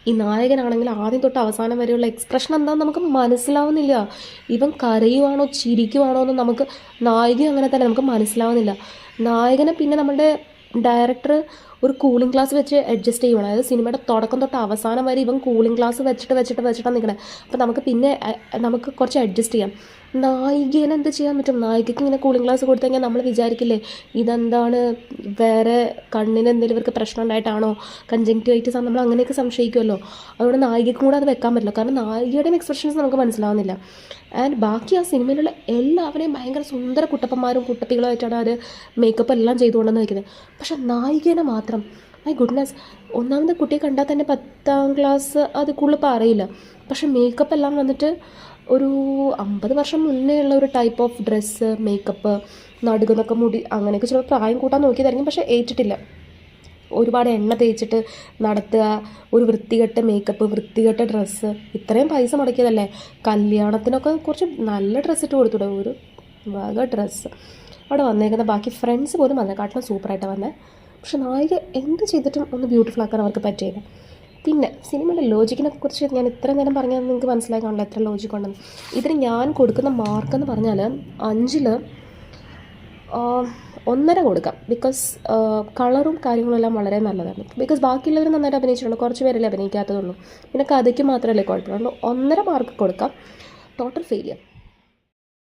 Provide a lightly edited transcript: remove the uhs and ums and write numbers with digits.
ഈ നായകനാണെങ്കിൽ ആദ്യം തൊട്ട് അവസാനം വരെയുള്ള എക്സ്പ്രഷൻ എന്താണെന്ന് നമുക്ക് മനസ്സിലാവുന്നില്ല. ഇവൻ കരയുവാണോ ചിരിക്കുവാണോ എന്ന് നമുക്ക്, നായിക അങ്ങനെ തന്നെ നമുക്ക് മനസ്സിലാവുന്നില്ല. നായകനെ പിന്നെ നമ്മുടെ ഡയറക്ടർ ഒരു കൂളിംഗ് ഗ്ലാസ് വെച്ച് അഡ്ജസ്റ്റ് ചെയ്യുവാണ്. അതായത് സിനിമയുടെ തുടക്കം തൊട്ട് അവസാനം വരെ ഇവൻ കൂളിംഗ് ഗ്ലാസ് വെച്ചിട്ടാണ് നിൽക്കണേ. അപ്പോൾ നമുക്ക് പിന്നെ നമുക്ക് കുറച്ച് അഡ്ജസ്റ്റ് ചെയ്യാം. നായികേനെ എന്ത് ചെയ്യാൻ പറ്റും? നായികയ്ക്ക് ഇങ്ങനെ കൂളിംഗ് ഗ്ലാസ് കൊടുത്തു കഴിഞ്ഞാൽ നമ്മൾ വിചാരിക്കില്ലേ ഇതെന്താണ്, വേറെ കണ്ണിന് എന്തെങ്കിലും ഇവർക്ക് പ്രശ്നം ഉണ്ടായിട്ടാണോ, കൺജങ്ക്റ്റിവൈറ്റിസ് ആണ്, നമ്മൾ അങ്ങനെയൊക്കെ സംശയിക്കുമല്ലോ. അതുകൊണ്ട് നായികയ്ക്കും കൂടെ അത് വെക്കാൻ പറ്റില്ല. കാരണം നായികയുടെയും എക്സ്പ്രഷൻസ് നമുക്ക് മനസ്സിലാവുന്നില്ല. ആൻഡ് ബാക്കി ആ സിനിമയിലുള്ള എല്ലാവരെയും ഭയങ്കര സുന്ദര കുട്ടപ്പന്മാരും കുട്ടപ്പികളുമായിട്ടാണ് അവർ മേക്കപ്പ് എല്ലാം ചെയ്തുകൊണ്ടെന്ന് വയ്ക്കുന്നത്. പക്ഷെ നായികേനെ മാത്രം, മൈ ഗുഡ്നസ്, ഒന്നാമത്തെ കുട്ടിയെ കണ്ടാൽ തന്നെ 10ാം ക്ലാസ് അത് കൂടുതൽ അറിയില്ല. പക്ഷെ മേക്കപ്പ് എല്ലാം വന്നിട്ട് ഒരു 50 വർഷം മുന്നേ ഉള്ള ഒരു ടൈപ്പ് ഓഫ് ഡ്രസ്സ്, മേക്കപ്പ്, നടുകുന്നൊക്കെ മുടി അങ്ങനെയൊക്കെ ചിലപ്പോൾ പ്രായം കൂട്ടാൻ നോക്കിയതായിരിക്കും. പക്ഷേ ഏറ്റിട്ടില്ല. ഒരുപാട് എണ്ണ തേച്ചിട്ട് നടത്തുക, ഒരു വൃത്തികെട്ട മേക്കപ്പ്, വൃത്തികെട്ട ഡ്രസ്സ്, ഇത്രയും പൈസ മുടക്കിയതല്ലേ. കല്യാണത്തിനൊക്കെ കുറച്ച് നല്ല ഡ്രസ്സ് ഇട്ട് കൊടുത്തുവിടെ, ഒരു വക ഡ്രസ്സ്. അവിടെ വന്നേക്കുന്ന ബാക്കി ഫ്രണ്ട്സ് പോലും വന്നേക്കാട്ടിലും സൂപ്പറായിട്ട് വന്നത്. പക്ഷെ നായിക എന്ത് ചെയ്തിട്ടും ഒന്ന് ബ്യൂട്ടിഫുൾ ആക്കാൻ അവർക്ക് പറ്റിയില്ല. പിന്നെ സിനിമയുടെ ലോജിക്കിനെ കുറിച്ച് ഞാൻ ഇത്ര നേരം പറഞ്ഞാൽ നിങ്ങൾക്ക് മനസ്സിലായി കാണില്ല എത്ര ലോജിക് ഉണ്ടെന്ന്. ഇതിന് ഞാൻ കൊടുക്കുന്ന മാർക്കെന്ന് പറഞ്ഞാൽ 5ൽ 1.5 കൊടുക്കാം. ബിക്കോസ് കളറും കാര്യങ്ങളും എല്ലാം വളരെ നല്ലതാണ്. ബിക്കോസ് ബാക്കിയുള്ളവർ നന്നായിട്ട് അഭിനയിച്ചിട്ടുണ്ട്, കുറച്ച് പേരല്ലേ അഭിനയിക്കാത്തതുള്ളൂ. പിന്നെ കഥയ്ക്ക് മാത്രമല്ലേ കുഴപ്പമുള്ളൂ. 1.5 മാർക്ക് കൊടുക്കാം. Total failure.